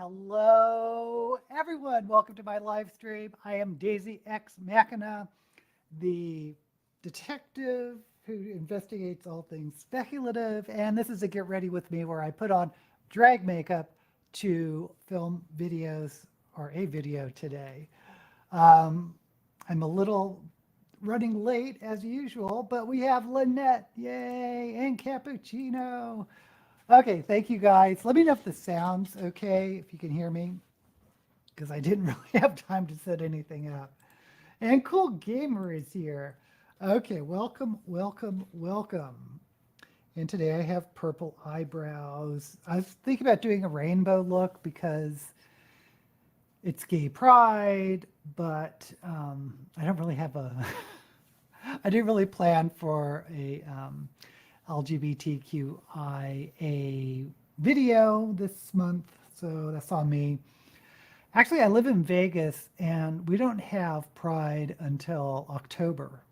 Hello, everyone. Welcome to my live stream. I am Daisy X Machina, the detective who investigates all things speculative. And this is a Get Ready With Me where I put on drag makeup to film videos or a video today. I'm a little running late as usual, but we have Lynette, yay, and Cappuccino. Okay, thank you guys. Let me know if the sound's okay, if you can hear me, because I didn't really have time to set anything up. And Cool Gamer is here. Okay, welcome, welcome, welcome. And today I have purple eyebrows. I was thinking about doing a rainbow look because it's gay pride, but I don't really have a, I didn't really plan for a LGBTQIA video this month, so that's on me. Actually, I live in Vegas and we don't have Pride until October,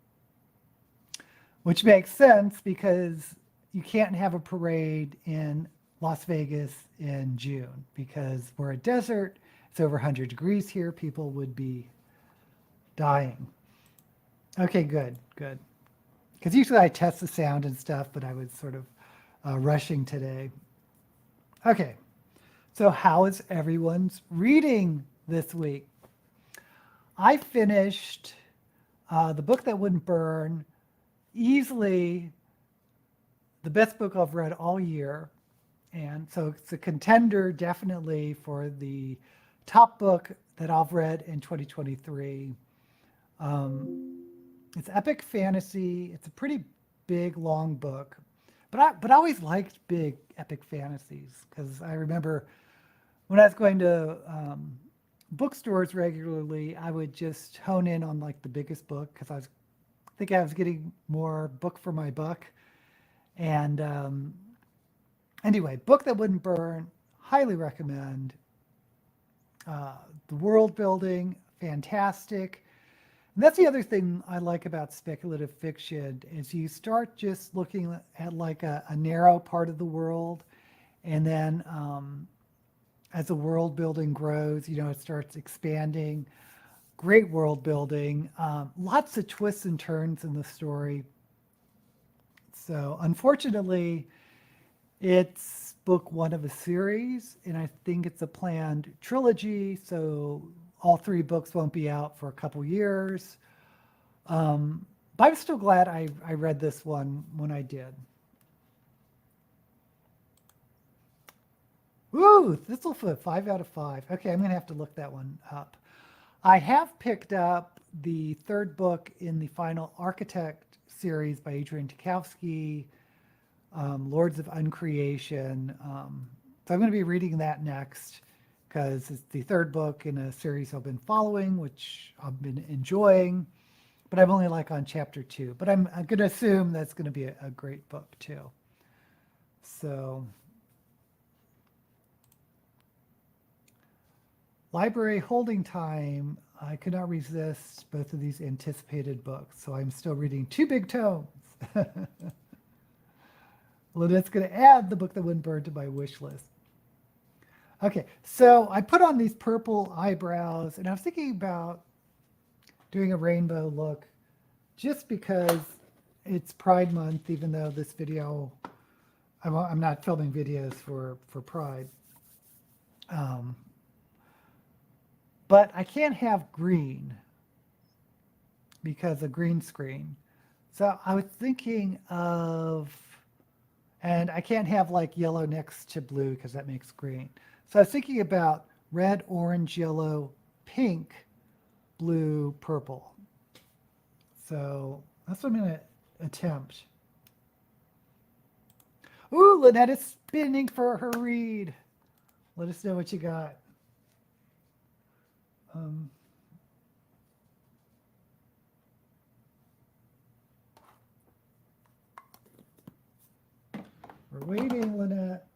which makes sense because you can't have a parade in Las Vegas in June because we're a desert. It's over 100 degrees here. People would be dying. Okay, good, good. Because usually I test the sound and stuff, but I was sort of rushing today. Okay, so how is everyone's reading this week? I finished The Book That Wouldn't Burn, easily the best book I've read all year. And so it's a contender definitely for the top book that I've read in 2023. It's epic fantasy. It's a pretty big, long book, but I always liked big epic fantasies because I remember when I was going to bookstores regularly, I would just hone in on like the biggest book because I think I was getting more book for my buck. And anyway, Book That Wouldn't Burn, highly recommend. The world building, fantastic. And that's the other thing I like about speculative fiction is you start just looking at like a narrow part of the world. And then as the world building grows, it starts expanding. Great world building. Lots of twists and turns in the story. So unfortunately, it's book one of a series. And I think it's a planned trilogy. So all three books won't be out for a couple years. But I'm still glad I read this one when I did. Ooh, Thistlefoot, 5 out of 5. Okay, I'm going to have to look that one up. I have picked up the third book in the Final Architect series by Adrian Tchaikovsky, Lords of Uncreation. So I'm going to be reading that next, because it's the third book in a series I've been following, which I've been enjoying, but I'm only like on chapter 2. But I'm going to assume that's going to be a great book too. So, library holding time. I could not resist both of these anticipated books, so I'm still reading 2 big tomes. Lynette's going to add The Book That Wouldn't Burn to my wish list. Okay, so I put on these purple eyebrows, and I was thinking about doing a rainbow look just because it's Pride Month, even though this video, I'm not filming videos for Pride. But I can't have green because of green screen. So I was thinking of, and I can't have like yellow next to blue because that makes green. So I was thinking about red, orange, yellow, pink, blue, purple. So that's what I'm going to attempt. Ooh, Lynette is spinning for her read. Let us know what you got. We're waiting, Lynette.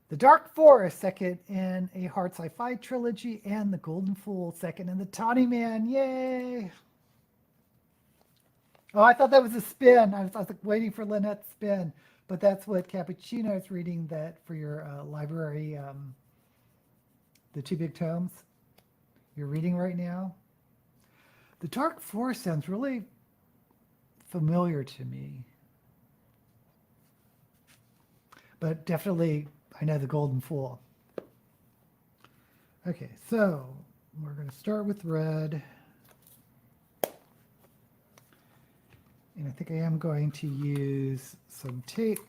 The Dark Forest, second in a hard sci-fi trilogy, and The Golden Fool, second in the Tawny Man. Yay! Oh, I thought that was a spin. I was like waiting for Lynette's spin, but that's what Cappuccino is reading that for your library, the two big tomes you're reading right now. The Dark Forest sounds really familiar to me, but definitely I know the Golden Fool. Okay, so we're going to start with red. And I think I am going to use some tape.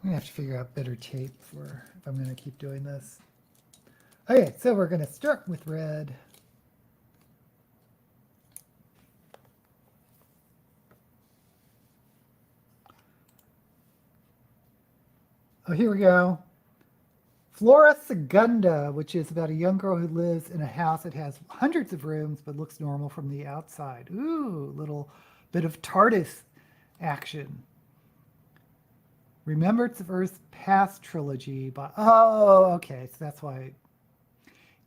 I'm going to have to figure out better tape for if I'm going to keep doing this. Okay, so we're going to start with red. Oh, here we go. Flora Segunda, which is about a young girl who lives in a house that has hundreds of rooms but looks normal from the outside. Ooh, little bit of TARDIS action. Remembrance of Earth's Past trilogy by, oh, okay, so that's why,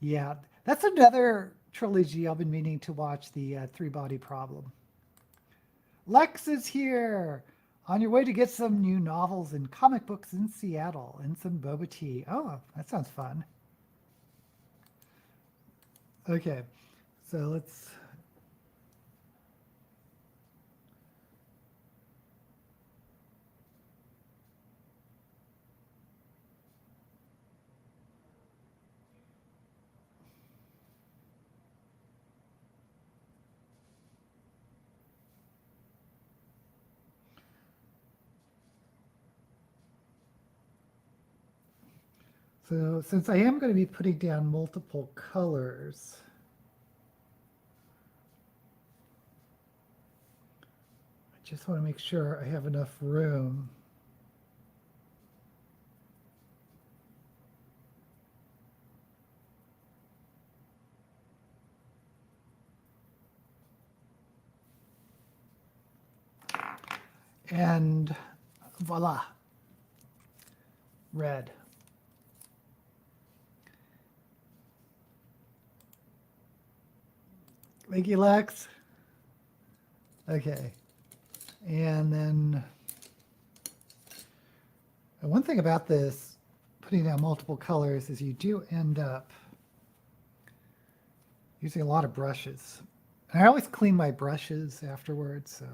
yeah, that's another trilogy I've been meaning to watch, the Three-Body Problem. Lex is here, on your way to get some new novels and comic books in Seattle and some boba tea. Oh, that sounds fun. Okay, so let's, so since I am going to be putting down multiple colors, I just want to make sure I have enough room. And voila, red. Thank you, Lex. Okay. And then one thing about this, putting down multiple colors, is you do end up using a lot of brushes. And I always clean my brushes afterwards, so.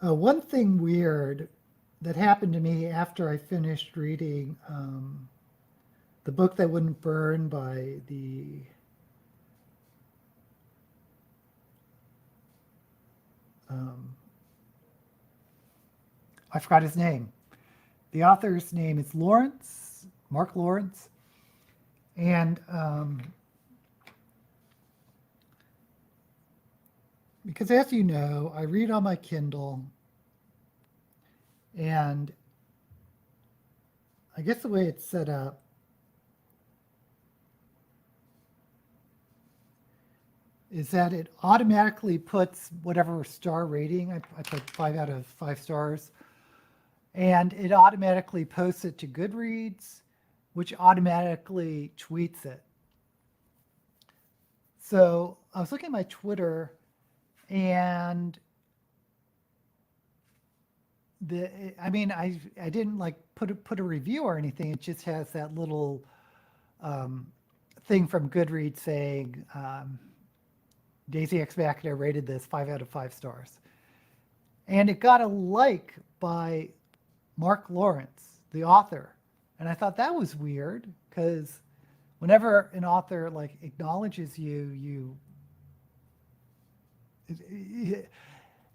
One thing weird that happened to me after I finished reading The Book That Wouldn't Burn by the I forgot his name. The author's name is Lawrence, Mark Lawrence. And because as you know, I read on my Kindle, and I guess the way it's set up is that it automatically puts whatever star rating, I put 5 out of 5 stars, and it automatically posts it to Goodreads, which automatically tweets it. So I was looking at my Twitter, and I mean, I didn't like put a review or anything. It just has that little um, thing from Goodreads saying Daisy X Machina rated this 5 out of 5 stars, and it got a like by Mark Lawrence, the author, and I thought that was weird because whenever an author like acknowledges you,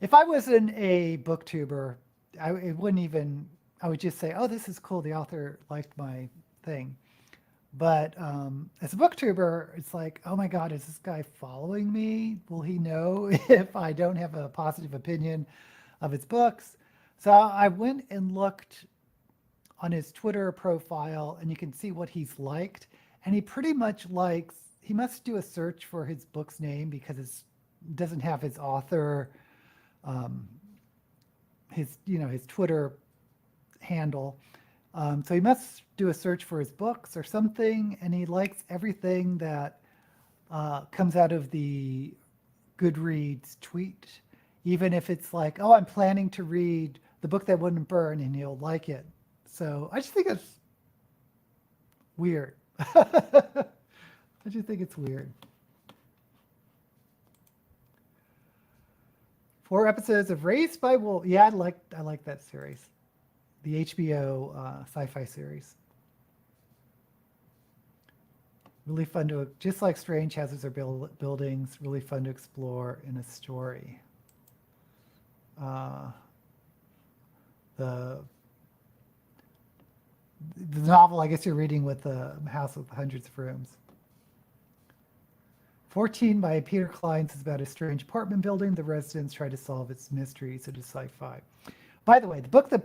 if I wasn't a booktuber, it wouldn't even. I would just say, "Oh, this is cool. The author liked my thing." But as a booktuber, it's like, "Oh my God, is this guy following me? Will he know if I don't have a positive opinion of his books?" So I went and looked on his Twitter profile, and you can see what he's liked. And he pretty much likes. He must do a search for his book's name because it doesn't have his author, um, his Twitter handle. So he must do a search for his books or something, and he likes everything that comes out of the Goodreads tweet, even if it's like, "Oh, I'm planning to read the book that wouldn't burn," and he'll like it. So I just think it's weird. I just think it's weird. 4 episodes of Raised by Wolves. Yeah, I like that series, the HBO sci-fi series. Really fun to, just like Strange Houses or Buildings, really fun to explore in a story. The novel, I guess you're reading with the House with Hundreds of Rooms. 14 by Peter Clines is about a strange apartment building. The residents try to solve its mysteries. It is sci-fi. By the way, the book that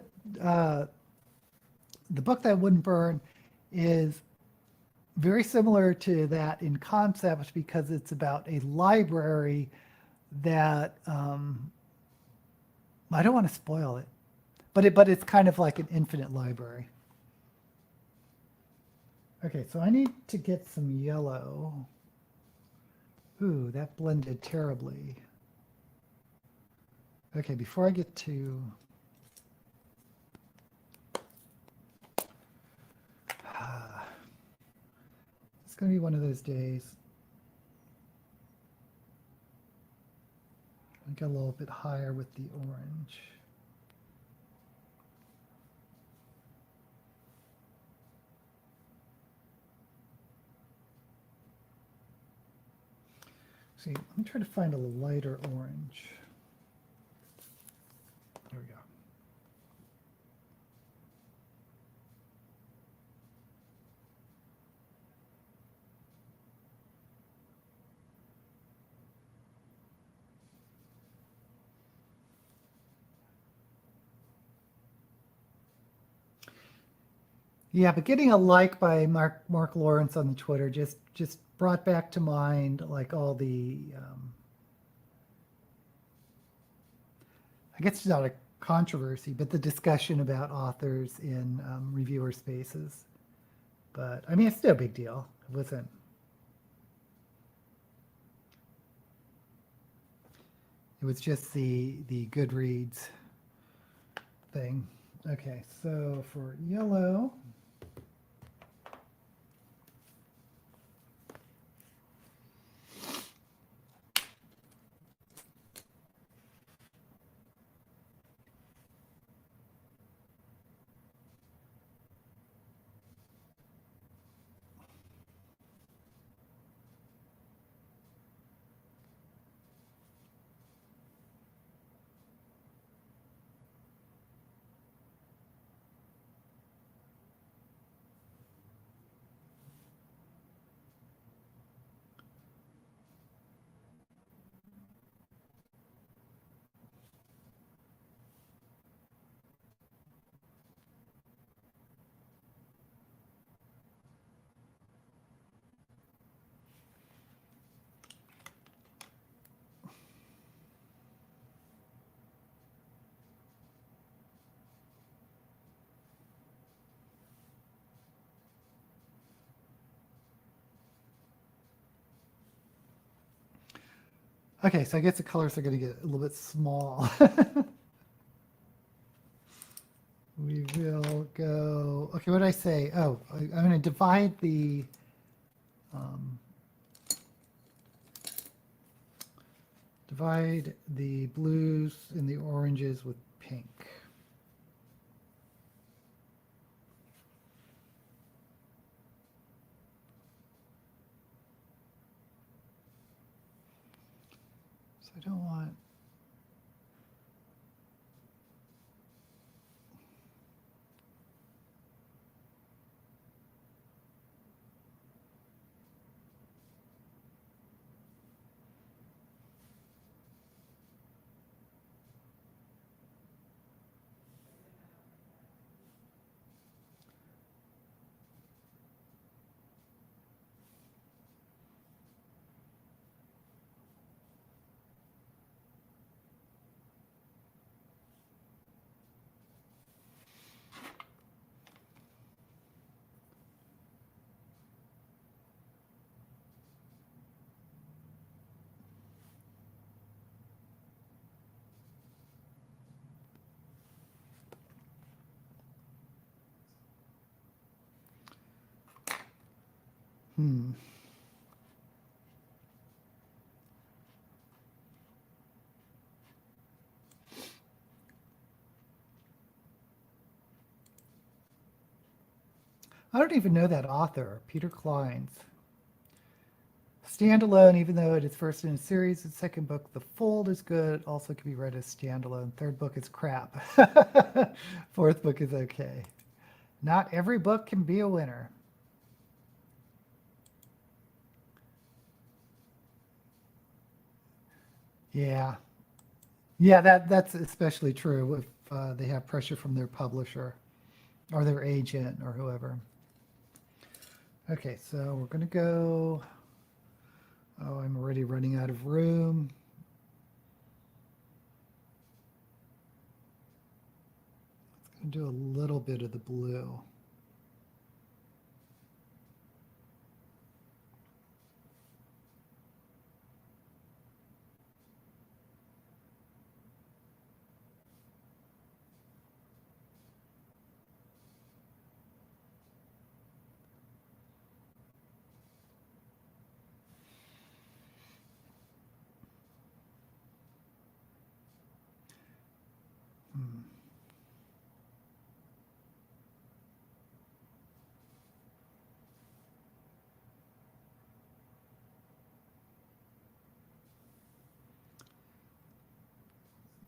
wouldn't burn is very similar to that in concept because it's about a library that I don't want to spoil it, but it's kind of like an infinite library. Okay, so I need to get some yellow. Ooh, that blended terribly. Okay, before I get to it's going to be one of those days. I got a little bit higher with the orange. See, let me try to find a lighter orange. There we go. Yeah, but getting a like by Mark Lawrence on the Twitter just brought back to mind like all the I guess it's not a controversy, but the discussion about authors in reviewer spaces. But I mean, it's still a big deal. It wasn't. It was just the Goodreads thing. Okay, so for yellow. Okay, so I guess the colors are going to get a little bit small. We will go, okay, what did I say? Oh, I'm going to divide the blues and the oranges with pink. So I don't want, I don't even know that author, Peter Klein's. Standalone, even though it is first in a series. The second book, The Fold, is good. Also can be read as standalone. Third book is crap. Fourth book is okay. Not every book can be a winner. Yeah. Yeah, that's especially true if they have pressure from their publisher or their agent or whoever. Okay, so we're going to go. Oh, I'm already running out of room. Let's go do a little bit of the blue.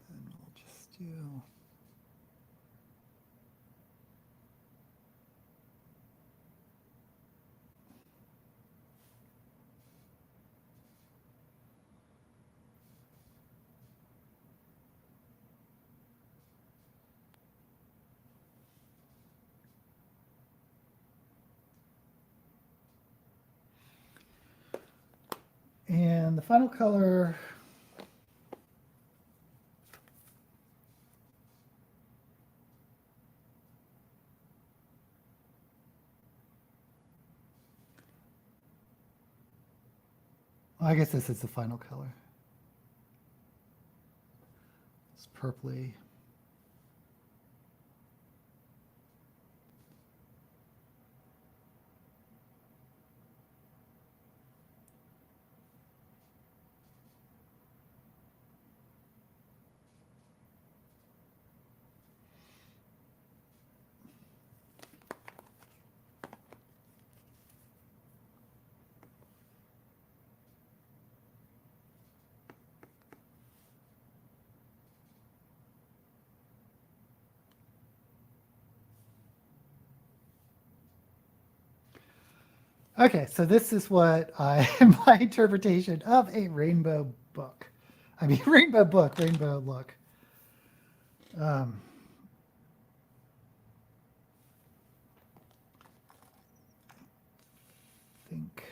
Then we'll just do. And the final color, well, I guess this is the final color. It's purpley. Okay, so this is what my interpretation of a rainbow book. I mean, rainbow book, rainbow look. Think.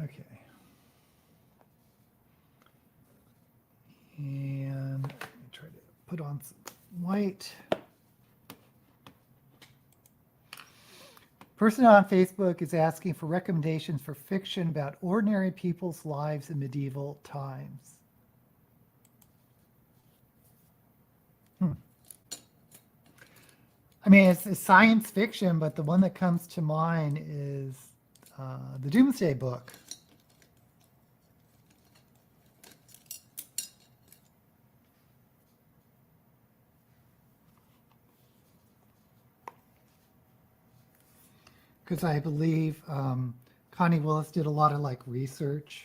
Okay. And let me try to put on some white. Person on Facebook is asking for recommendations for fiction about ordinary people's lives in medieval times. I mean, it's science fiction, but the one that comes to mind is the Doomsday Book. Because I believe Connie Willis did a lot of like research.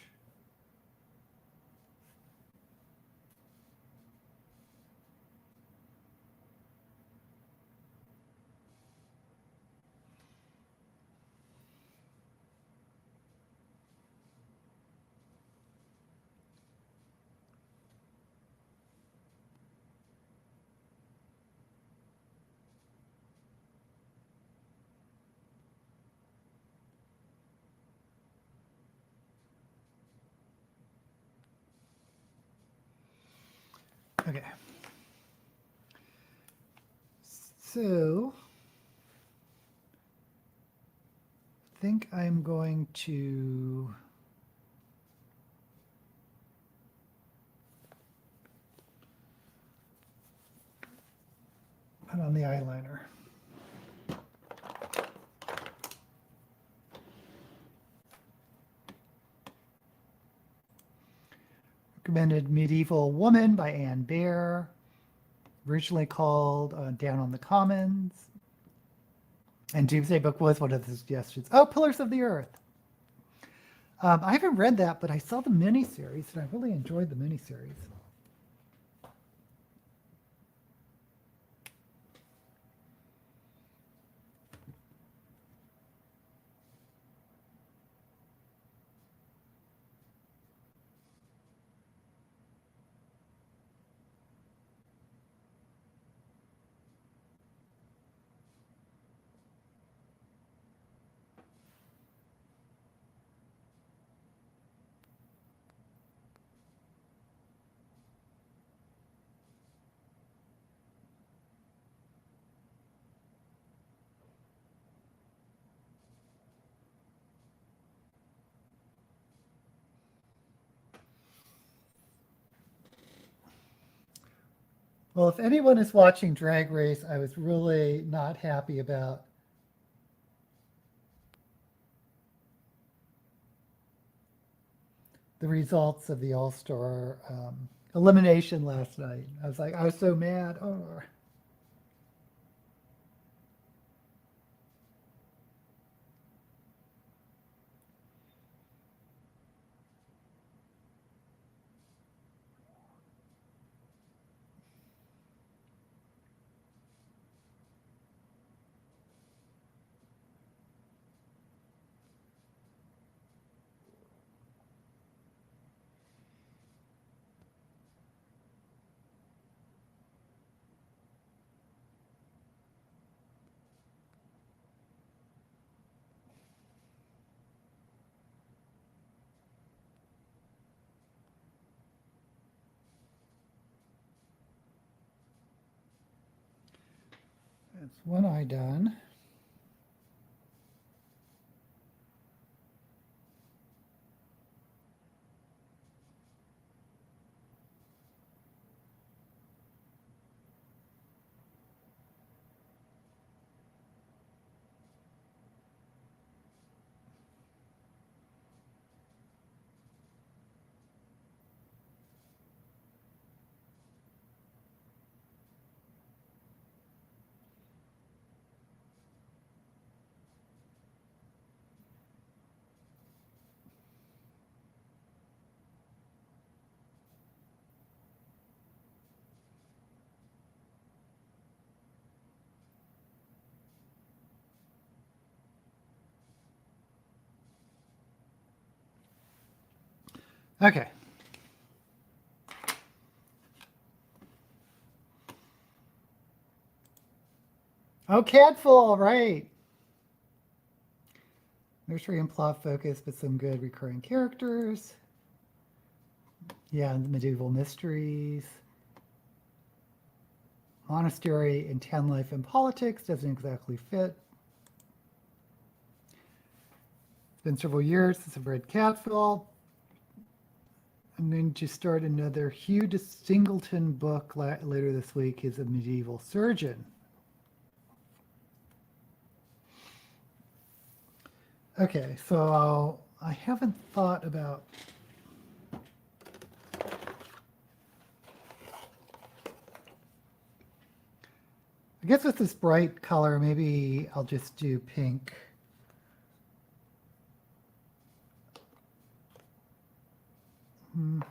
Okay. So I think I'm going to put on the eyeliner. Recommended Medieval Woman by Anne Baer, originally called Down on the Commons. And Doomsday Book was one of the suggestions. Oh, Pillars of the Earth. I haven't read that, but I saw the miniseries, and I really enjoyed the miniseries. Well, if anyone is watching Drag Race, I was really not happy about the results of the All-Star elimination last night. I was so mad. Oh. That's one eye done. Okay. Oh, Cadful, right. Nursery and plot focus, but some good recurring characters. Yeah, and medieval mysteries. Monastery and town life and politics doesn't exactly fit. It's been several years since I've read Catfall. I'm going to start another Hugh de Singleton book later this week. He's a medieval surgeon. Okay, so I haven't thought about I guess with this bright color, maybe I'll just do pink. A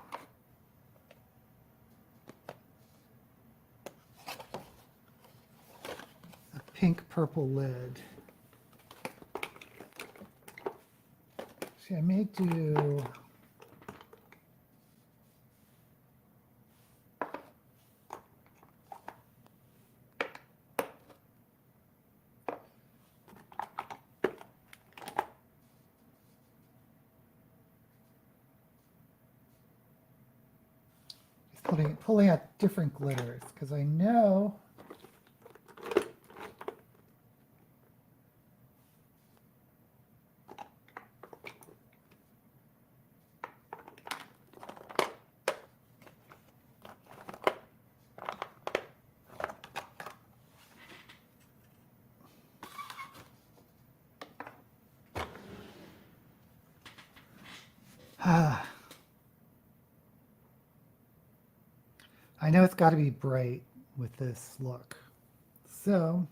pink purple lid. See, I may do pulling out different glitters because I know I know it's got to be bright with this look. So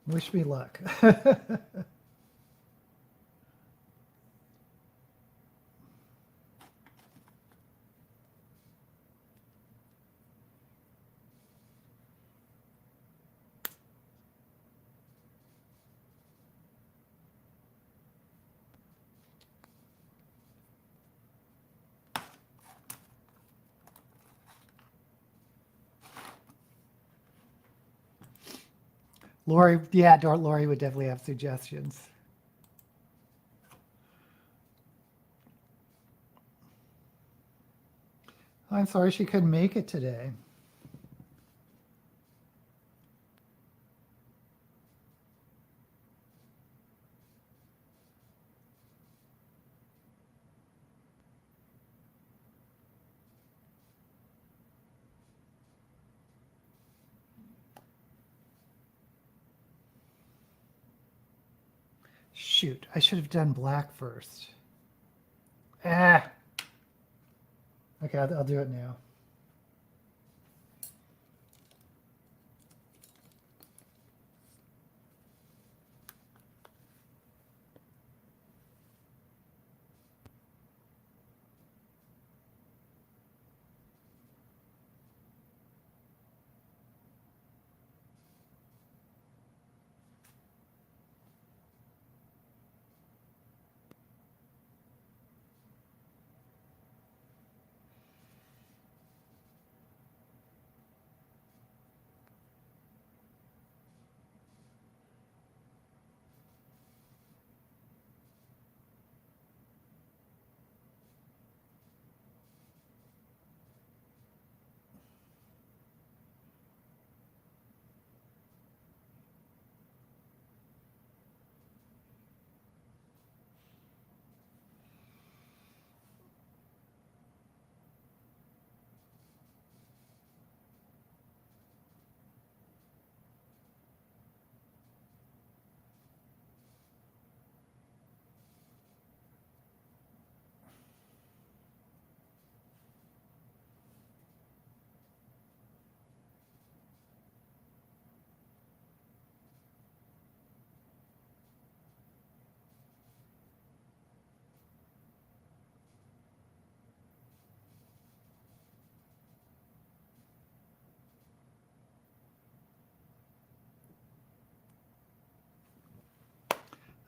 wish me luck. Lori, yeah, Lori would definitely have suggestions. I'm sorry she couldn't make it today. Shoot, I should have done black first. Ah. Okay, I'll do it now.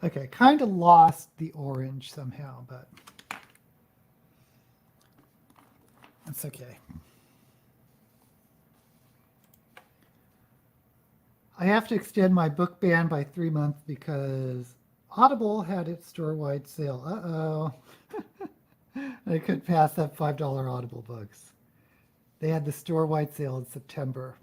Okay, kind of lost the orange somehow, but that's okay. I have to extend my book ban by 3 months because Audible had its store-wide sale. Uh-oh. I couldn't pass that $5 Audible books. They had the store-wide sale in September.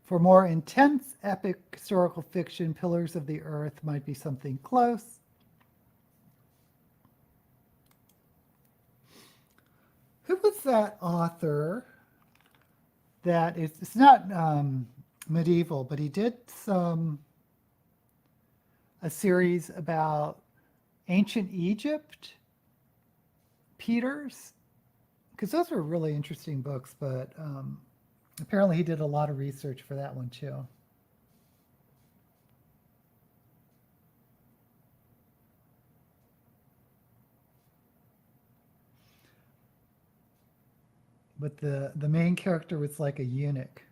For more intense, epic historical fiction, Pillars of the Earth might be something close. Who was that author that is, it's not medieval, but he did a series about ancient Egypt, Peters, because those were really interesting books, but apparently he did a lot of research for that one too. But the main character was like a eunuch.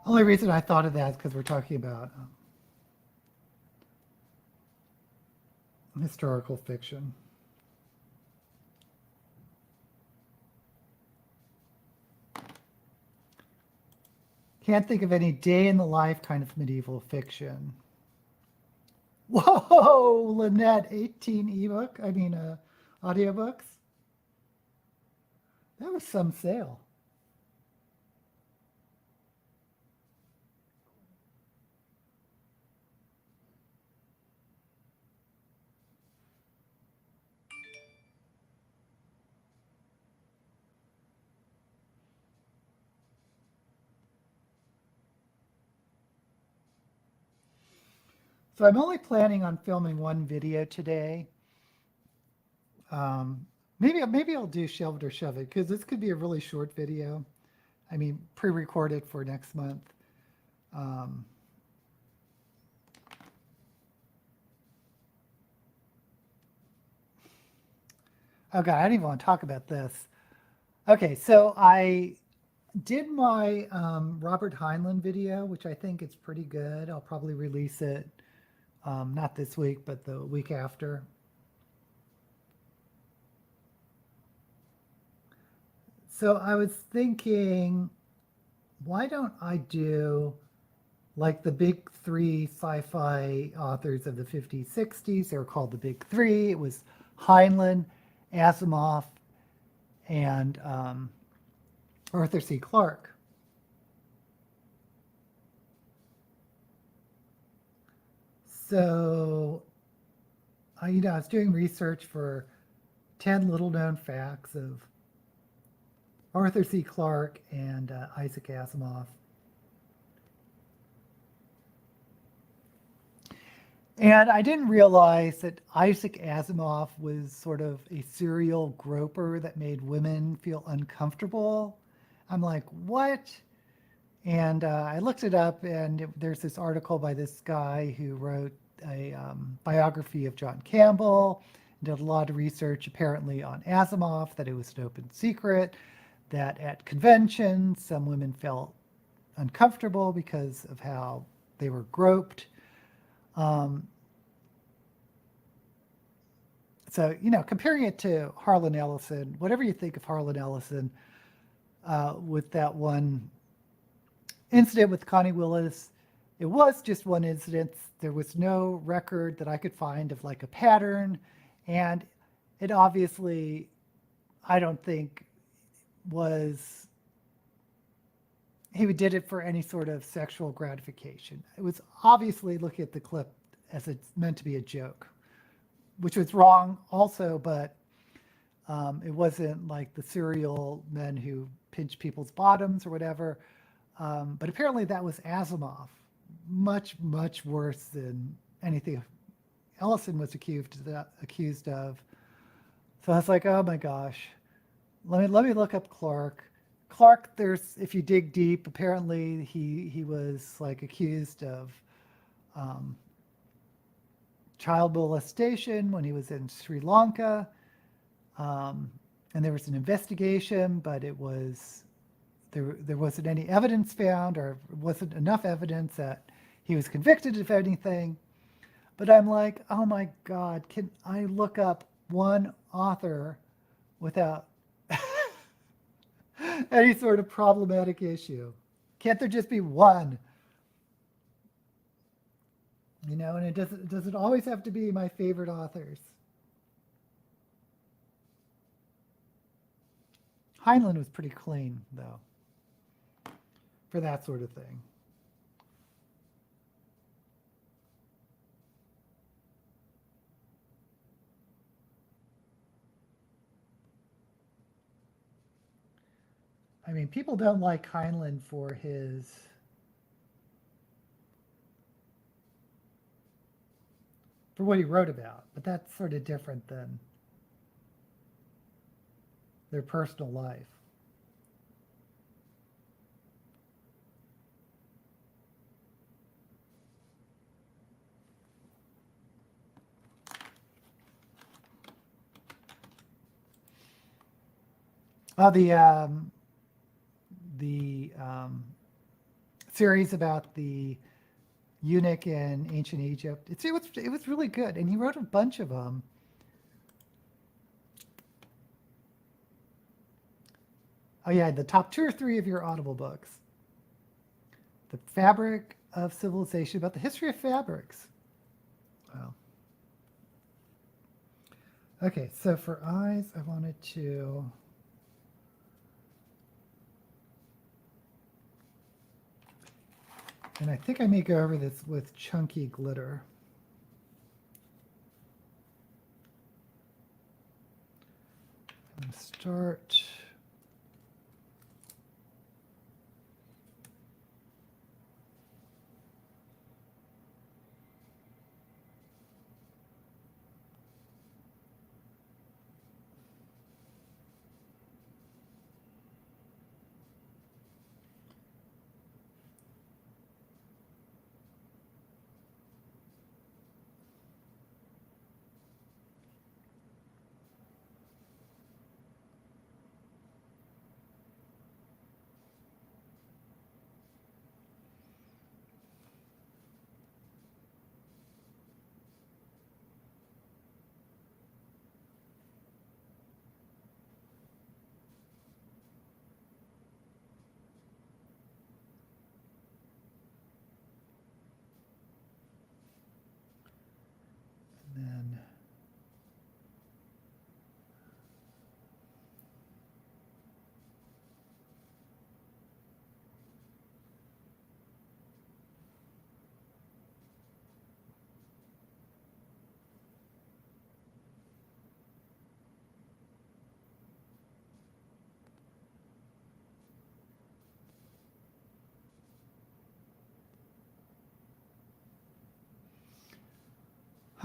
Only reason I thought of that is because we're talking about historical fiction. Can't think of any day in the life kind of medieval fiction. Whoa, Lynette, 18 ebook, audiobooks. That was some sale. So I'm only planning on filming one video today. Maybe I'll do Shelve It or Shove It because this could be a really short video. I mean, pre-recorded for next month. Okay, I don't even want to talk about this. Okay, so I did my Robert Heinlein video, which I think is pretty good. I'll probably release it not this week, but the week after. So I was thinking, why don't I do like the big three sci-fi authors of the 50s, 60s? They were called the big three. It was Heinlein, Asimov, and Arthur C. Clarke. So, I was doing research for 10 little known facts of Arthur C. Clarke and Isaac Asimov. And I didn't realize that Isaac Asimov was sort of a serial groper that made women feel uncomfortable. I'm like, what? And I looked it up, and there's this article by this guy who wrote a biography of John Campbell, did a lot of research apparently on Asimov, that it was an open secret, that at conventions some women felt uncomfortable because of how they were groped. So, comparing it to Harlan Ellison, whatever you think of Harlan Ellison, with that one incident with Connie Willis, it was just one incident. There was no record that I could find of like a pattern. And it obviously, I don't think he did it for any sort of sexual gratification. It was obviously, looking at the clip, as it's meant to be a joke, which was wrong also, but it wasn't like the serial men who pinch people's bottoms or whatever. But apparently that was Asimov. Much, much worse than anything Ellison was accused of. So I was like, oh my gosh, let me look up Clark. Clark, if you dig deep, apparently he was like accused of um, child molestation when he was in Sri Lanka, and there was an investigation, but there wasn't any evidence found, or wasn't enough evidence that he was convicted of anything. But I'm like, oh my God, can I look up one author without any sort of problematic issue? Can't there just be one? You know, and it doesn't always have to be my favorite authors. Heinlein was pretty clean, though, for that sort of thing. I mean, people don't like Heinlein for what he wrote about, but that's sort of different than their personal life. Oh, the series about the eunuch in ancient Egypt. It was really good, and he wrote a bunch of them. Oh yeah, the top 2 or 3 of your Audible books. The Fabric of Civilization, about the history of fabrics. Wow. Okay, so for eyes, I wanted to. And I think I may go over this with chunky glitter. I'm going to start.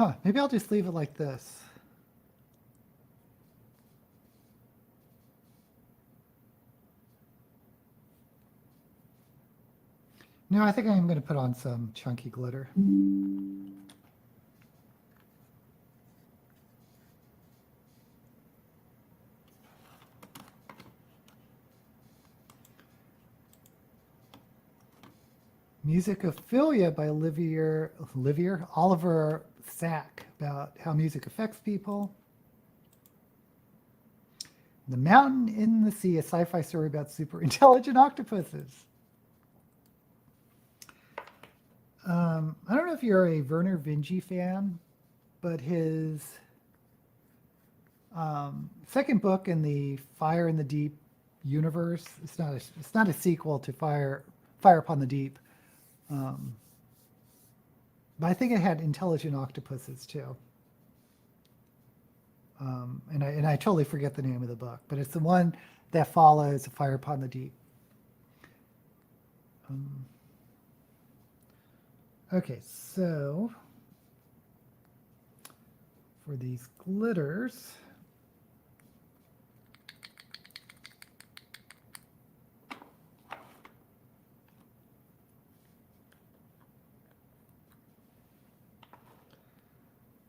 And maybe I'll just leave it like this. No, I think I'm going to put on some chunky glitter. Musicophilia by Oliver Sack, about how music affects people. The Mountain in the Sea, a sci-fi story about super intelligent octopuses. I don't know if you're a Werner Vinge fan, but his second book in the Fire in the Deep universe, it's not a sequel to Fire Upon the Deep, but I think it had intelligent octopuses too. And I totally forget the name of the book, but it's the one that follows Fire Upon the Deep. Okay, so for these glitters.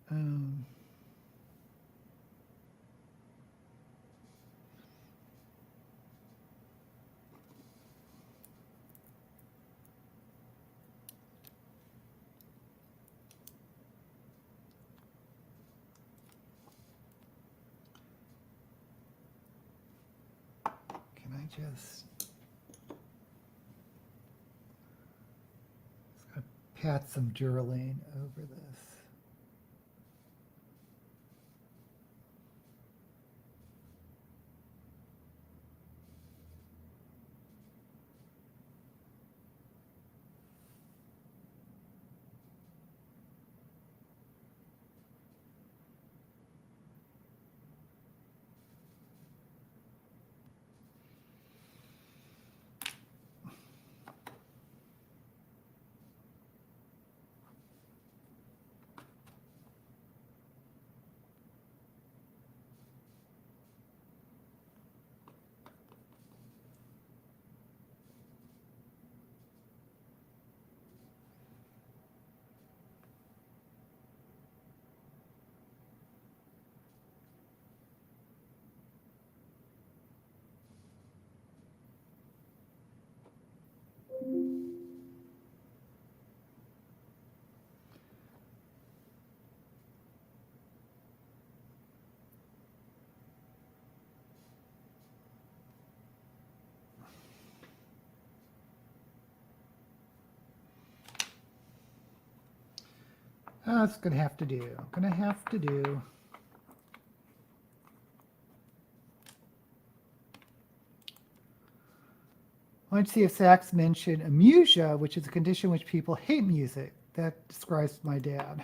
Um, can I just pat some Duralane over this? Oh, it's gonna have to do. Gonna have to do. I want to see if Sachs mentioned amusia, which is a condition in which people hate music. That describes my dad.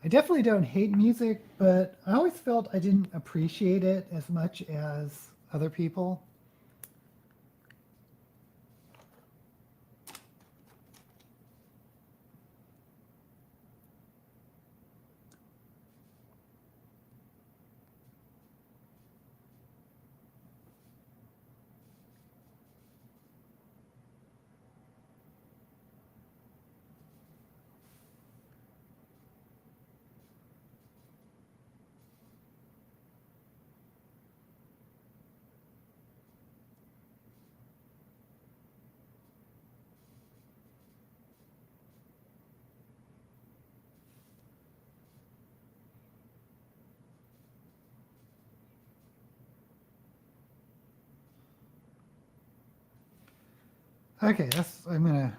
I definitely don't hate music, but I always felt I didn't appreciate it as much as other people. Okay, I'm gonna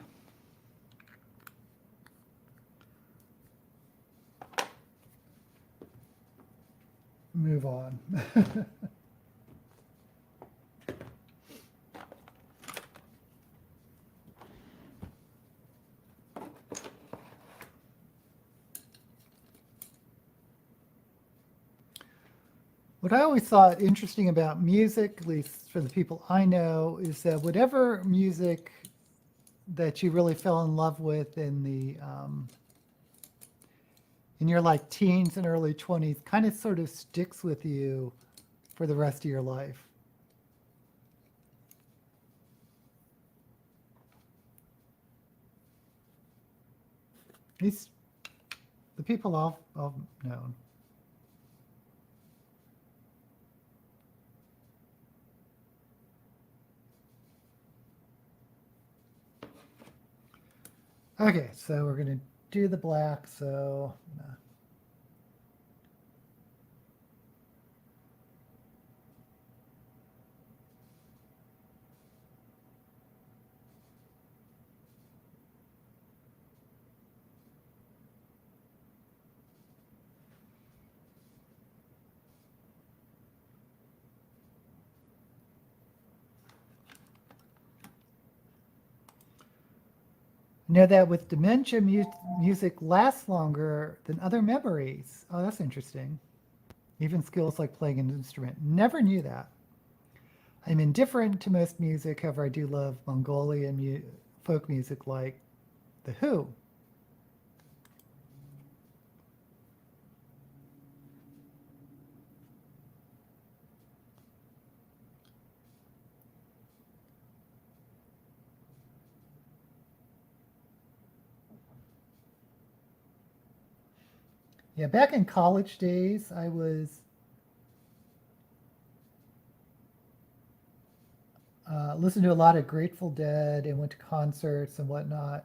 move on. What I always thought interesting about music, at least for the people I know, is that whatever music that you really fell in love with in your like teens and early 20s kind of sort of sticks with you for the rest of your life. At least the people I've known. Okay, so we're going to do the black. So know that with dementia, music lasts longer than other memories. Oh, that's interesting. Even skills like playing an instrument. Never knew that. I'm indifferent to most music, however, I do love Mongolian folk music like The Who. Yeah, back in college days, I was listened to a lot of Grateful Dead and went to concerts and whatnot.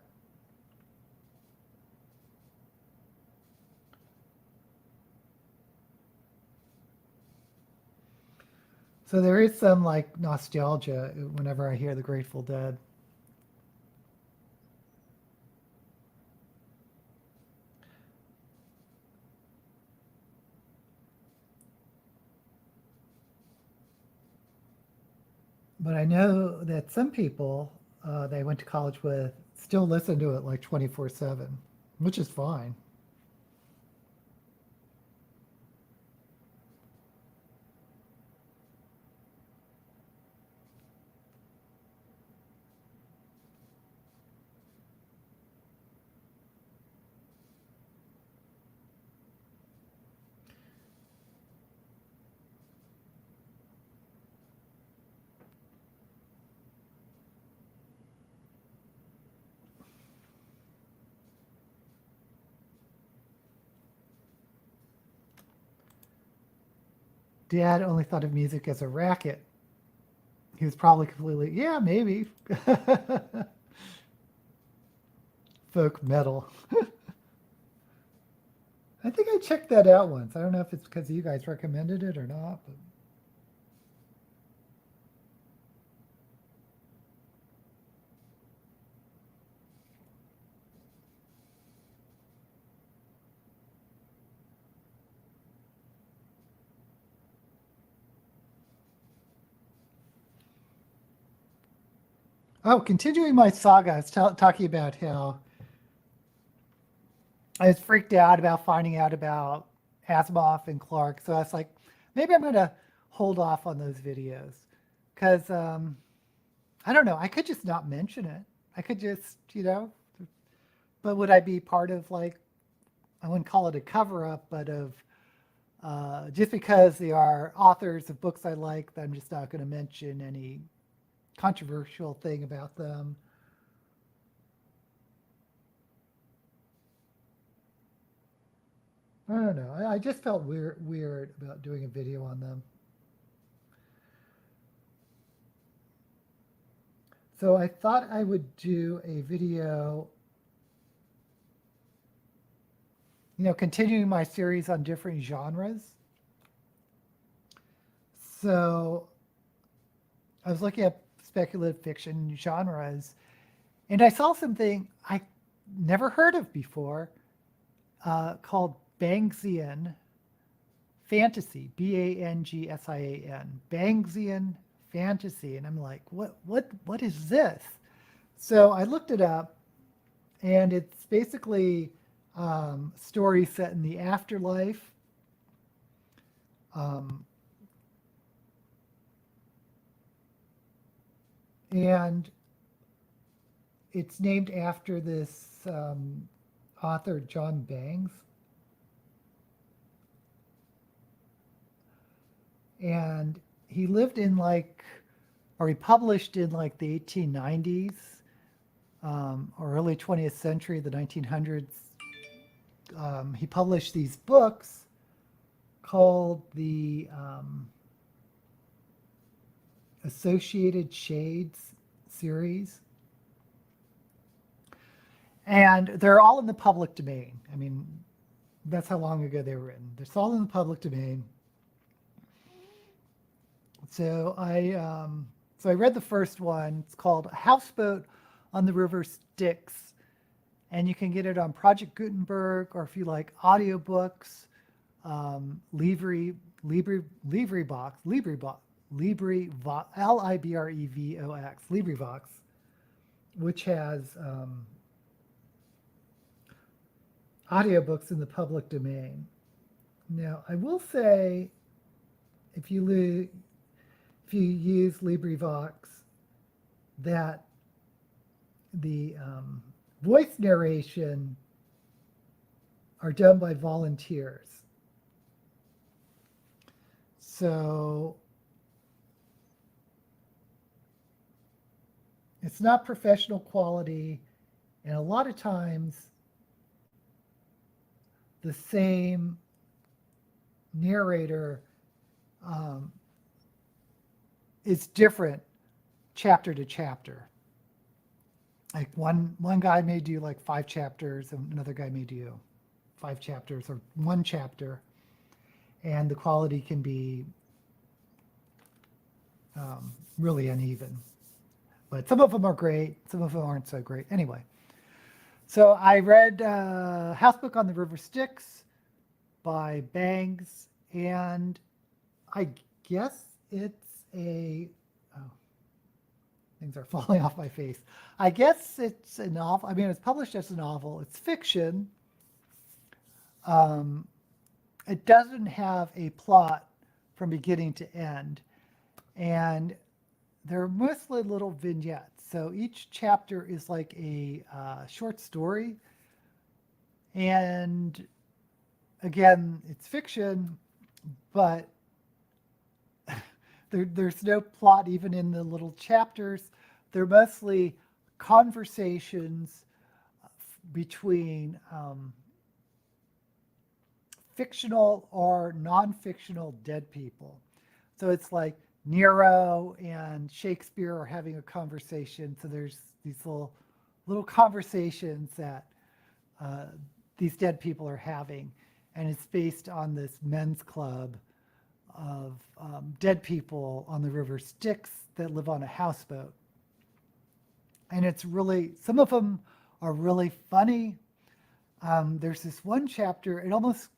So there is some like nostalgia whenever I hear the Grateful Dead. But I know that some people they went to college with still listen to it like 24/7, which is fine. Dad only thought of music as a racket. He was probably completely, yeah, maybe. Folk metal. I think I checked that out once. I don't know if it's because you guys recommended it or not. But oh, continuing my saga, I was talking about how I was freaked out about finding out about Asimov and Clark. So I was like, maybe I'm going to hold off on those videos because I don't know. I could just not mention it. I could just, but would I be part of like, I wouldn't call it a cover up, but of just because they are authors of books I like, I'm just not going to mention any controversial thing about them. I don't know. I just felt weird about doing a video on them. So I thought I would do a video, continuing my series on different genres. So I was looking at speculative fiction genres, and I saw something I never heard of before called Bangsian fantasy, Bangsian, Bangsian fantasy, and I'm like, what is this? So I looked it up, and it's basically story set in the afterlife. And it's named after this author, John Bangs. And he lived in or he published in like the 1890s or early 20th century, the 1900s. He published these books called the Associated Shades series. And they're all in the public domain. I mean, that's how long ago they were written. They're all in the public domain. So I read the first one. It's called Houseboat on the River Styx, and you can get it on Project Gutenberg, or if you like audiobooks, LibreVox, LibreVox, which has audiobooks in the public domain. Now, I will say, if you use LibreVox, that the voice narration are done by volunteers. So it's not professional quality, and a lot of times the same narrator is different chapter to chapter. Like one guy may do like 5 chapters, and another guy may do 5 chapters or 1 chapter, and the quality can be really uneven. But some of them are great, some of them aren't so great. Anyway, so I read House Book on the River Styx by Bangs, and I guess it's a, oh, things are falling off my face. I guess it's a novel. I mean, it's published as a novel. It's fiction. It doesn't have a plot from beginning to end, and they're mostly little vignettes. So each chapter is like a short story, and again, it's fiction, but there's no plot even in the little chapters. They're mostly conversations between fictional or non-fictional dead people. So it's like Nero and Shakespeare are having a conversation. So there's these little conversations that these dead people are having, and it's based on this men's club of dead people on the river Styx that live on a houseboat. And it's really, some of them are really funny. There's this one chapter, it almost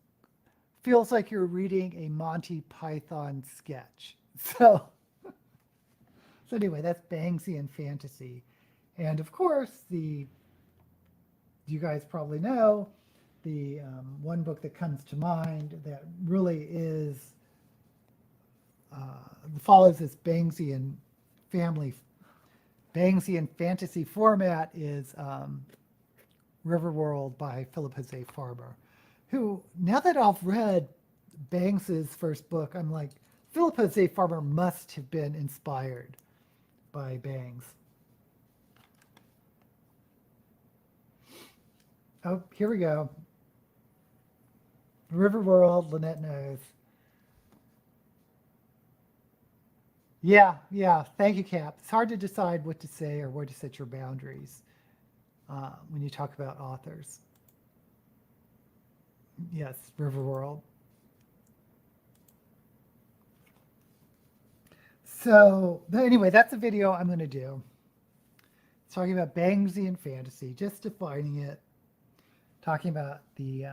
feels like you're reading a Monty Python sketch. So anyway, that's Bangsian fantasy. And of course, you guys probably know, the one book that comes to mind that really is, follows this Bangsian fantasy format is Riverworld by Philip Jose Farber, who, now that I've read Banks's first book, I'm like, Philip Jose Farber must have been inspired by Bangs. Oh, here we go. Riverworld, Lynette knows. Yeah. Thank you, Cap. It's hard to decide what to say or where to set your boundaries when you talk about authors. Yes, Riverworld. So anyway, that's a video I'm going to do. It's talking about Bangsian fantasy, just defining it. Talking about the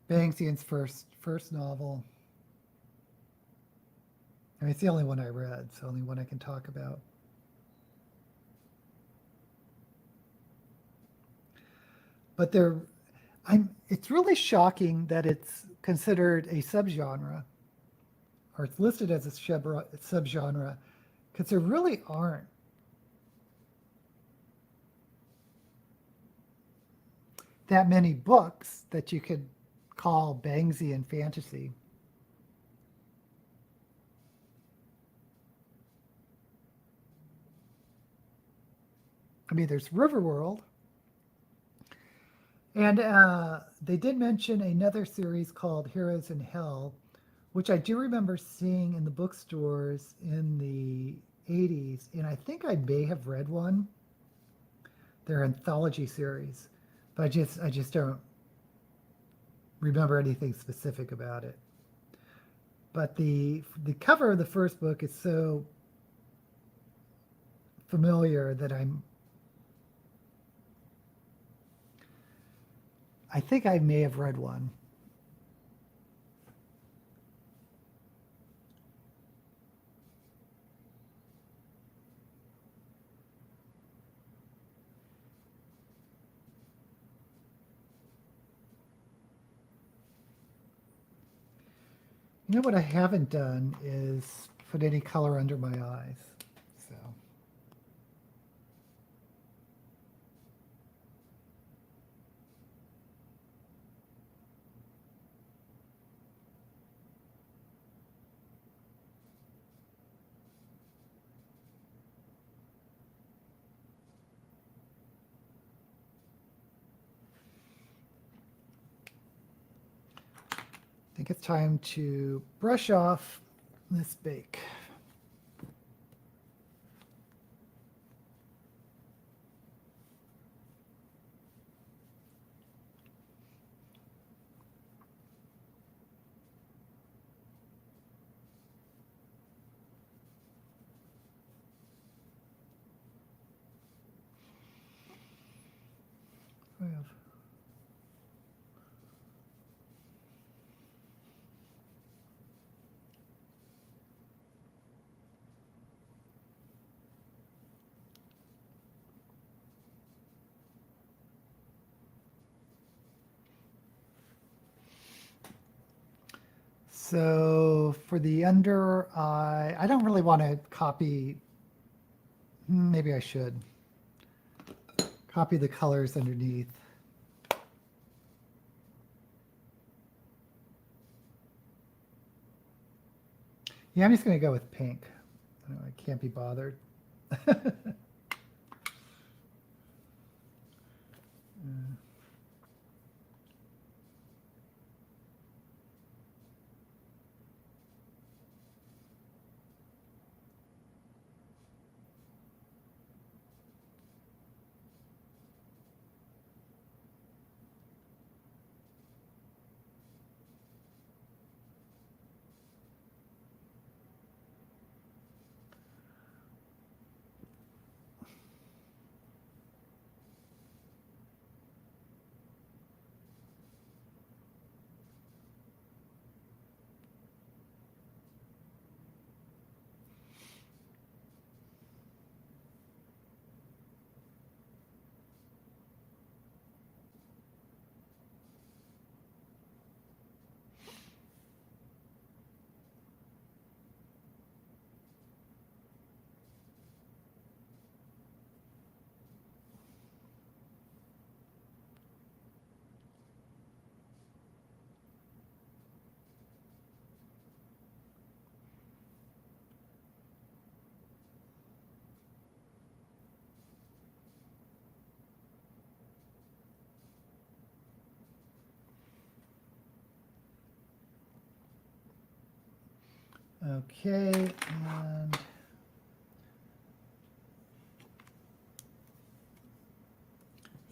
Bangsian's first novel. I mean, it's the only one I read, so only one I can talk about. But it's really shocking that it's considered a subgenre, or it's listed as a subgenre, because there really aren't that many books that you could call Bangsian fantasy. I mean, there's Riverworld, and they did mention another series called Heroes in Hell, which I do remember seeing in the bookstores in the 80s, and I think I may have read one. Their anthology series, but I just don't remember anything specific about it. But the cover of the first book is so familiar that I think I may have read one. You know what I haven't done is put any color under my eyes. So think it's time to brush off this bake. So for the under eye, I don't really want to copy, maybe I should copy the colors underneath. Yeah, I'm just going to go with pink. I can't be bothered. Okay, and I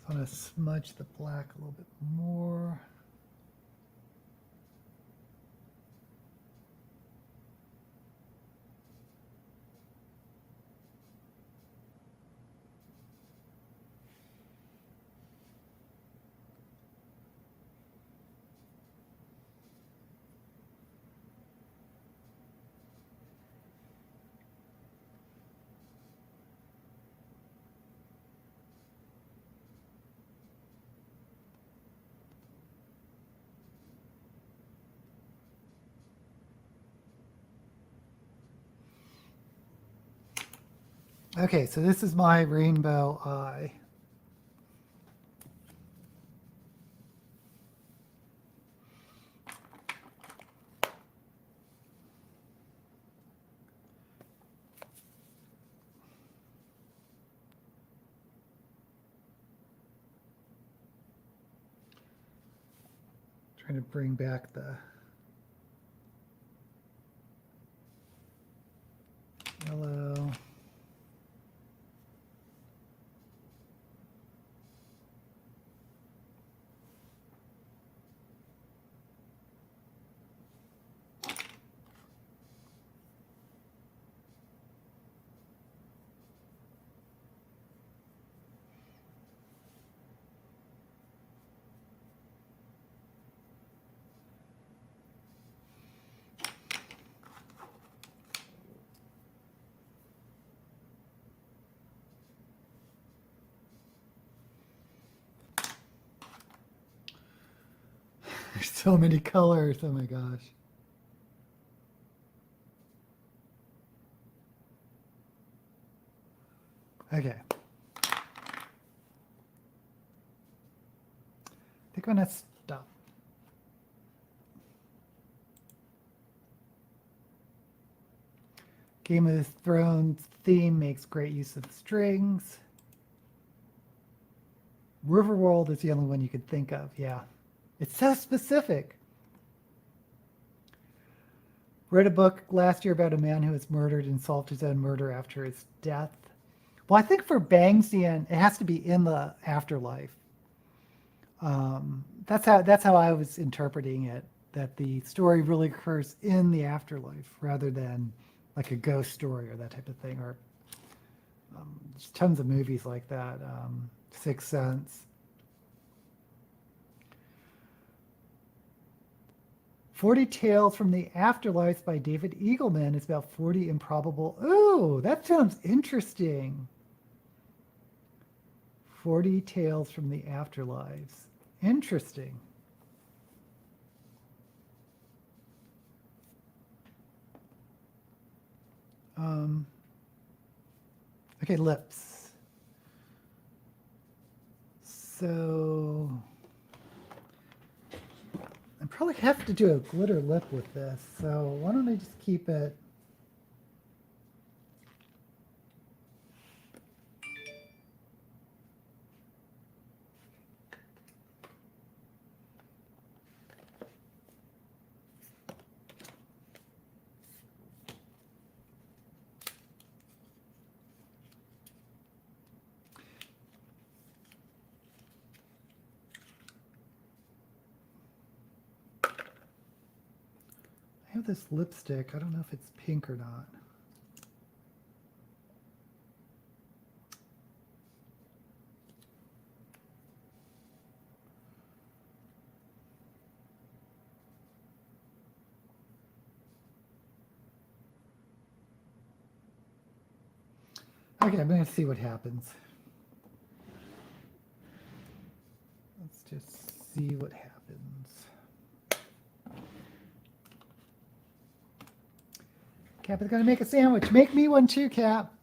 want to smudge the black a little bit more. Okay, so this is my rainbow eye. Trying to bring back the yellow. There's so many colors. Oh my gosh. Okay. I think I'm going to stop. Game of Thrones theme makes great use of strings. Riverworld is the only one you could think of. Yeah. It's so specific. Read a book last year about a man who was murdered and solved his own murder after his death. Well, I think for Bangsian, it has to be in the afterlife. That's how I was interpreting it. That the story really occurs in the afterlife rather than like a ghost story or that type of thing. Or there's tons of movies like that. Sixth Sense. 40 Tales from the Afterlife by David Eagleman is about 40 improbable. Ooh, that sounds interesting. 40 Tales from the Afterlives. Interesting. Okay, lips. So I probably have to do a glitter lip with this. So why don't I just keep it? I have this lipstick. I don't know if it's pink or not. Okay, I'm going to see what happens. Let's just see what happens. Cap is going to make a sandwich. Make me one too, Cap.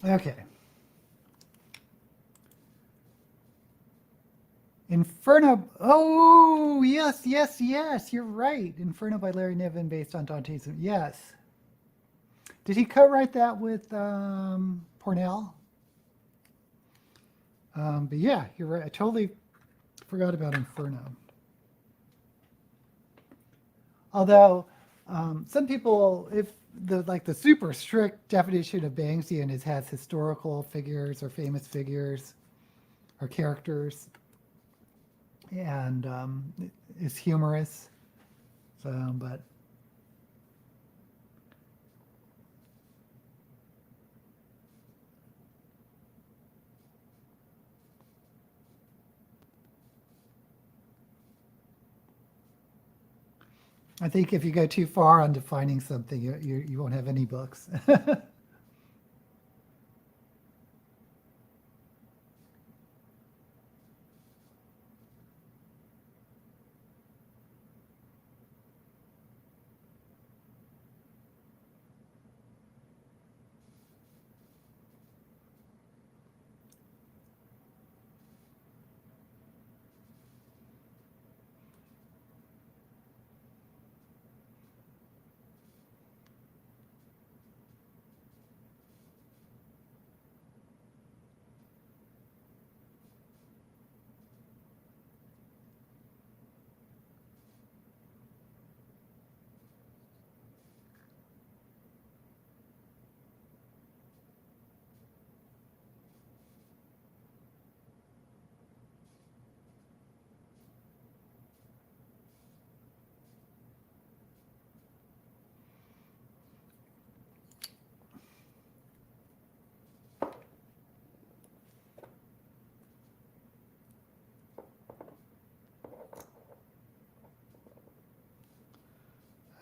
Okay. Inferno. Oh, yes, yes, yes. You're right. Inferno by Larry Niven, based on Dante's. Yes. Did he co-write that with Pornell? But yeah, you're right. I totally forgot about Inferno. Although some people, if the super strict definition of Banksian has historical figures or famous figures or characters, and is humorous. So, but I think if you go too far on defining something, you won't have any books.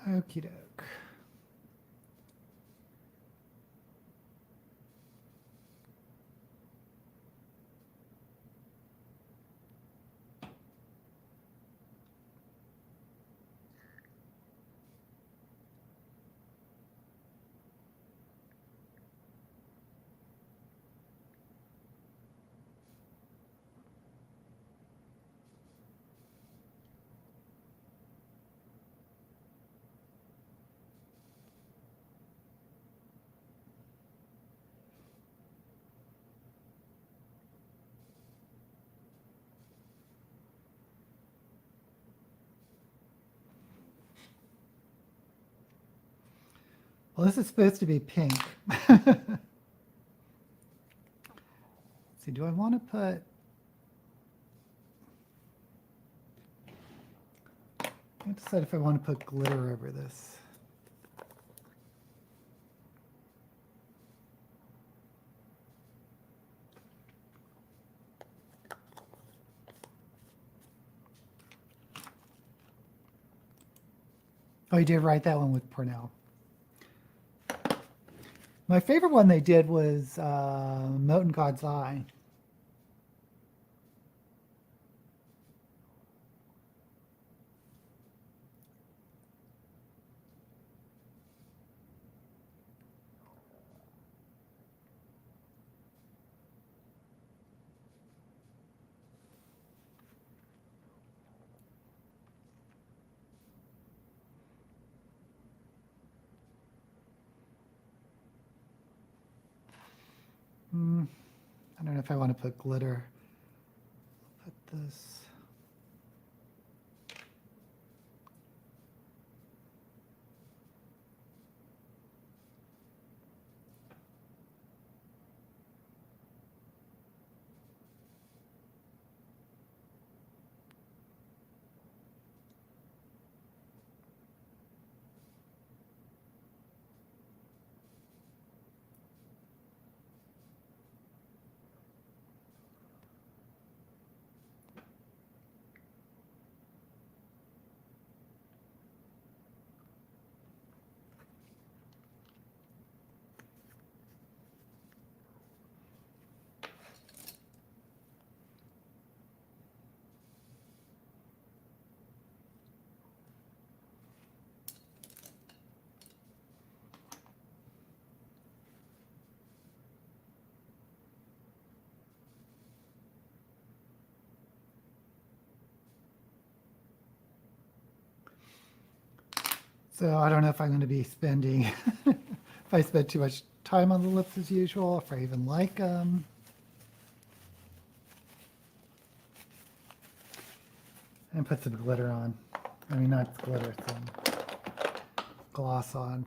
Okie doke. Well, this is supposed to be pink. Let's see, do I want to put... I decide if I want to put glitter over this. Oh, you did write that one with Pornell. My favorite one they did was Mote in God's Eye. I don't know if I want to put glitter. I'll put this. So I don't know if I'm going to be spending, if I spend too much time on the lips as usual, if I even like them. And put some glitter on. I mean, not glitter, some gloss on.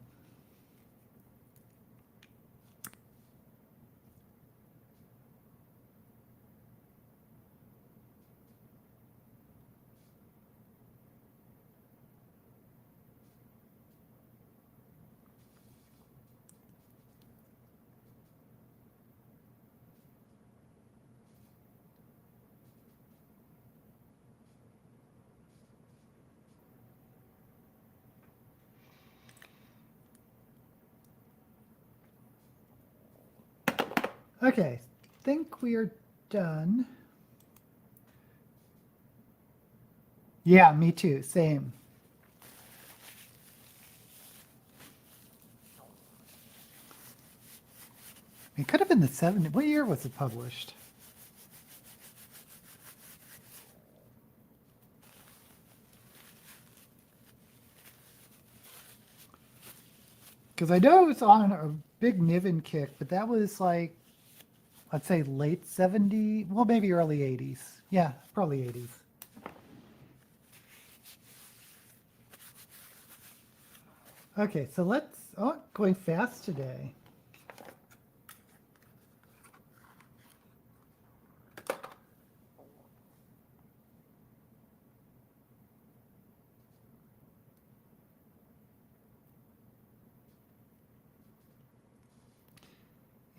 Okay, think we are done. Yeah, me too, same. It could have been the 70s. What year was it published? Because I know it was on a big Niven kick, but that was like, I'd say late 70s, well, maybe early 80s. Yeah, probably 80s. Okay, so let's, oh, going fast today.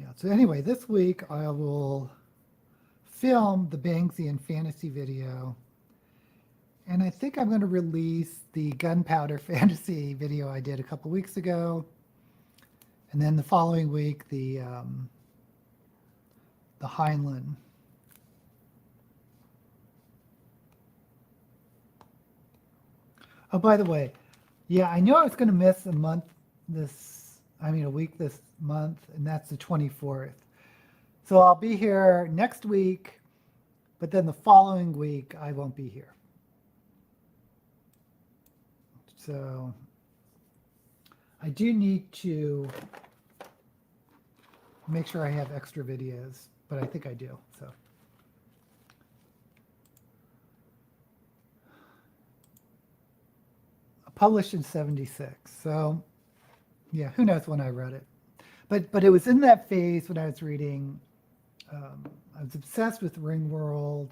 Yeah, so anyway, this week I will film the Bangsian fantasy video. And I think I'm going to release the Gunpowder fantasy video I did a couple weeks ago. And then the following week, the Heinlein. Oh, by the way, yeah, I knew I was going to miss a week this month, and that's the 24th. So I'll be here next week, but then the following week I won't be here. So I do need to make sure I have extra videos, but I think I do, so. Published in 76, so yeah, who knows when I read it. But it was in that phase when I was reading, I was obsessed with Ringworld.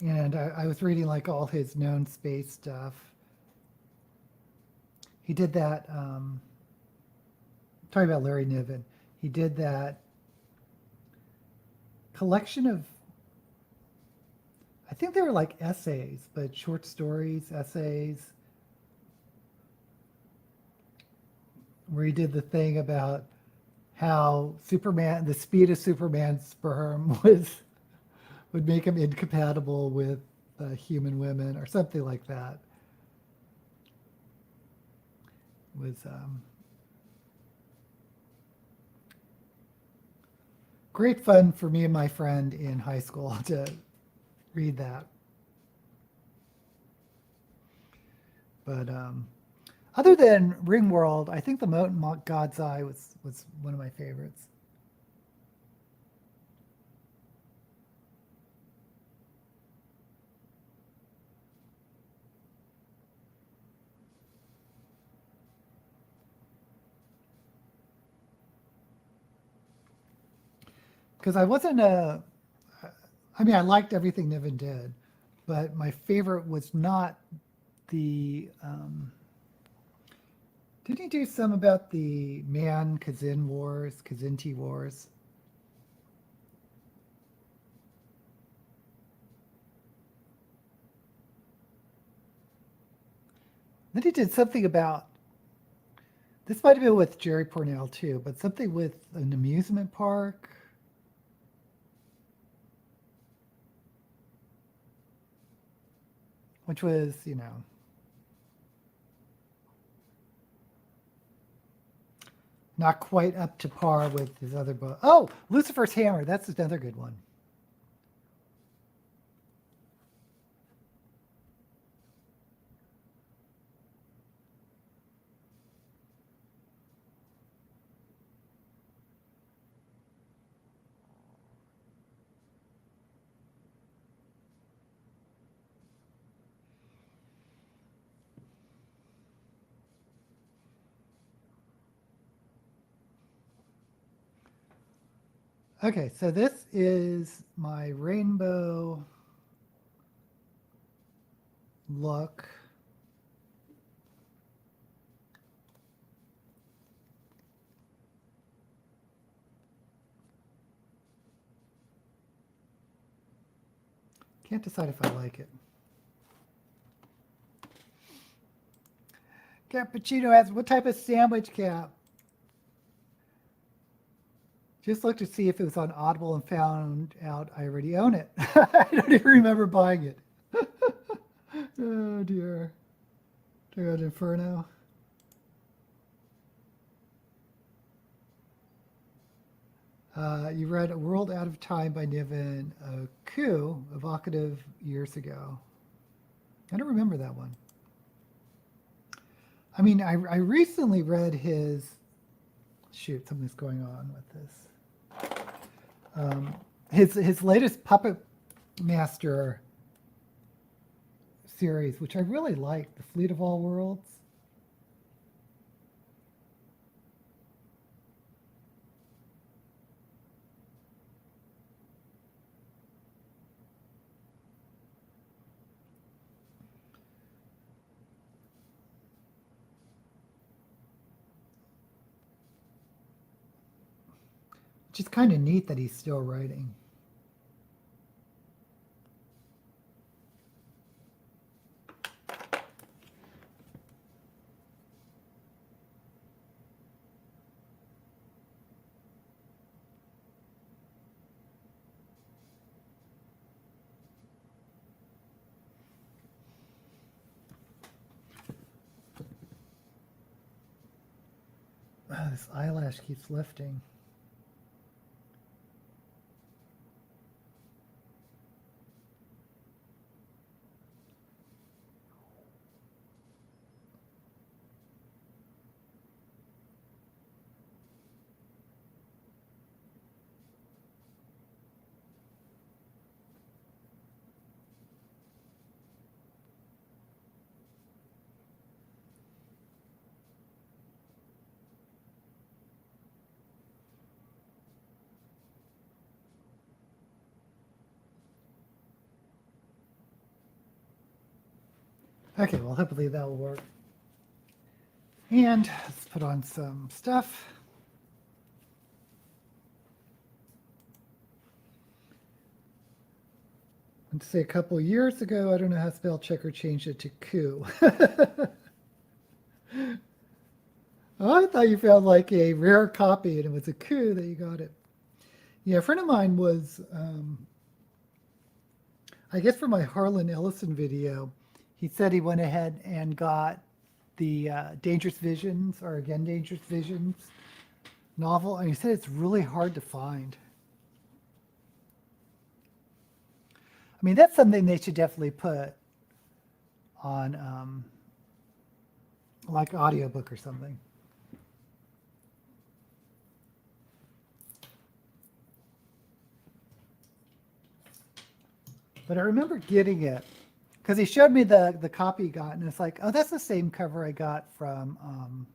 And I was reading like all his known space stuff. He did that, talking about Larry Niven, he did that collection of, I think they were like essays, but short stories, essays, where he did the thing about how Superman, the speed of Superman's sperm would make him incompatible with human women or something like that. It was great fun for me and my friend in high school to read that. But other than Ringworld, I think The Moat in God's Eye was one of my favorites. Because I wasn't I liked everything Niven did, but my favorite was not the, didn't he do some about the Man Kzinti Wars? Then he did something about, this might have been with Jerry Pournelle too, but something with an amusement park. Which was, not quite up to par with his other book. Oh, Lucifer's Hammer. That's another good one. Okay, so this is my rainbow look. Can't decide if I like it. Cappuccino asks, what type of sandwich cap? Just looked to see if it was on Audible and found out I already own it. I don't even remember buying it. Oh dear. Dear Inferno. You read A World Out of Time by Niven Ku, evocative years ago. I don't remember that one. I mean, I recently read his, shoot, something's going on with this. His latest Puppet Master series, which I really like, The Fleet of All Worlds. Which is kind of neat that he's still writing. Oh, this eyelash keeps lifting. Okay, well, hopefully that will work. And let's put on some stuff. And to say a couple years ago, I don't know how spell checker changed it to coup. Oh, I thought you found like a rare copy and it was a coup that you got it. Yeah, a friend of mine was, I guess for my Harlan Ellison video, he said he went ahead and got the Dangerous Visions, or again Dangerous Visions novel, and he said it's really hard to find. I mean, that's something they should definitely put on like audiobook or something. But I remember getting it because he showed me the copy he got, and it's like, oh, that's the same cover I got from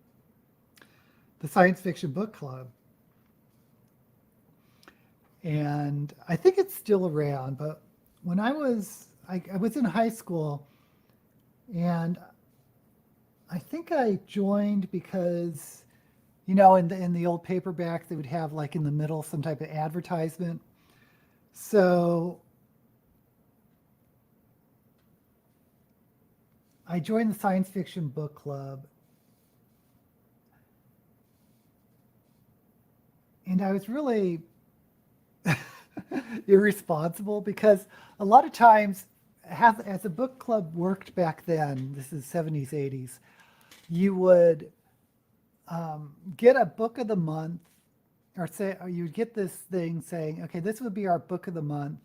the Science Fiction Book Club. And I think it's still around, but when I was in high school, and I think I joined because, you know, in the old paperbacks, they would have like in the middle some type of advertisement. So I joined the Science Fiction Book Club, and I was really irresponsible because a lot of times, as a book club worked back then, this is 70s, 80s, you would get a book of the month, or you'd get this thing saying, okay, this would be our book of the month,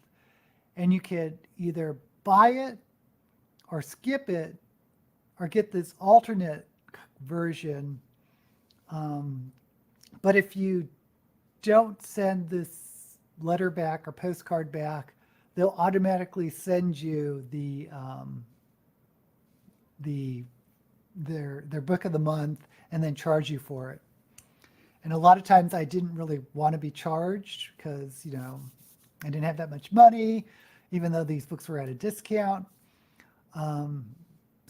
and you could either buy it or skip it or get this alternate version. But if you don't send this letter back or postcard back, they'll automatically send you their book of the month and then charge you for it. And a lot of times I didn't really want to be charged because, you know, I didn't have that much money, even though these books were at a discount. Um,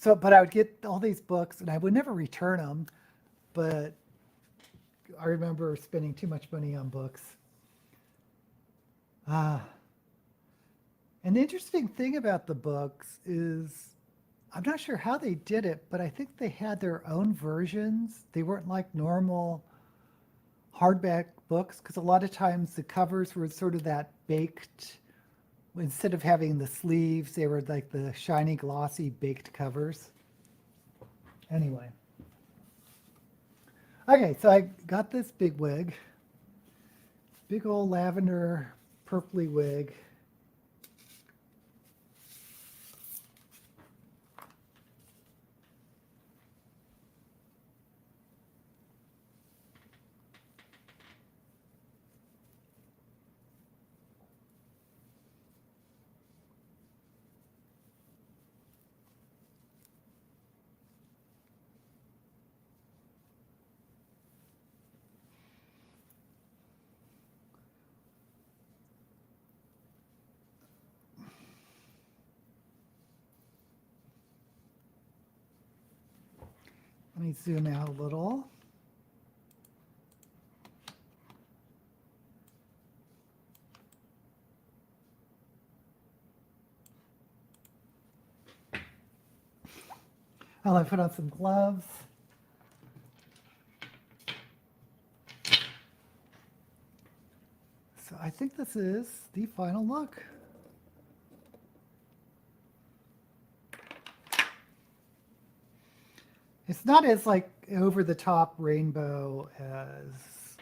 but I would get all these books and I would never return them. But I remember spending too much money on books. And the interesting thing about the books is, I'm not sure how they did it, but I think they had their own versions. They weren't like normal hardback books, because a lot of times the covers were sort of that baked, instead of having the sleeves, they were like the shiny, glossy, baked covers. Anyway. Okay, so I got this big wig. Big old lavender, purpley wig. Let me zoom out a little. I'll put on some gloves. So I think this is the final look. It's not as like over the top rainbow as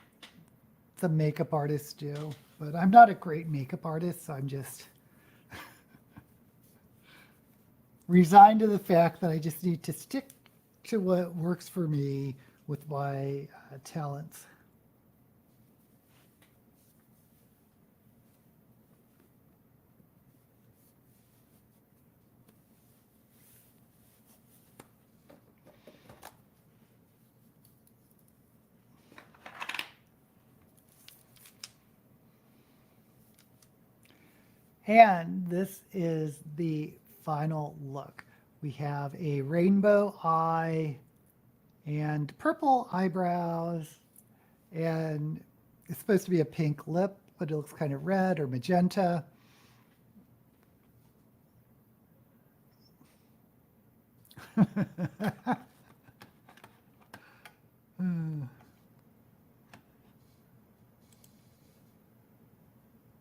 some makeup artists do, but I'm not a great makeup artist, so I'm just resigned to the fact that I just need to stick to what works for me with my talents. And this is the final look. We have a rainbow eye and purple eyebrows, and it's supposed to be a pink lip, but it looks kind of red or magenta.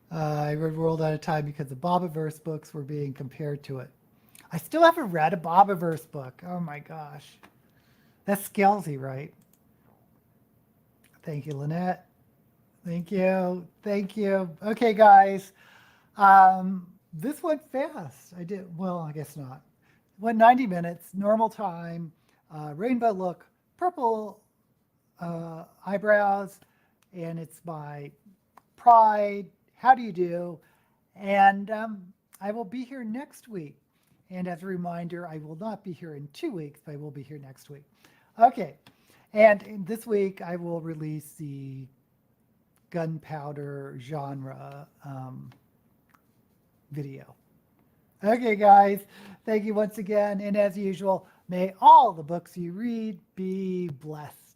I read World at a Time because the Bobiverse books were being compared to it. I still haven't read a Bobiverse book. Oh my gosh. That's Scalzi, right? Thank you, Lynette. Thank you. Thank you. Okay, guys. This went fast. I did, well, I guess not. Went 90 minutes, normal time, rainbow look, purple eyebrows, and it's my Pride. How do you do? And I will be here next week. And as a reminder, I will not be here in 2 weeks, but I will be here next week. Okay. And this week, I will release the gunpowder genre video. Okay, guys. Thank you once again. And as usual, may all the books you read be blessed.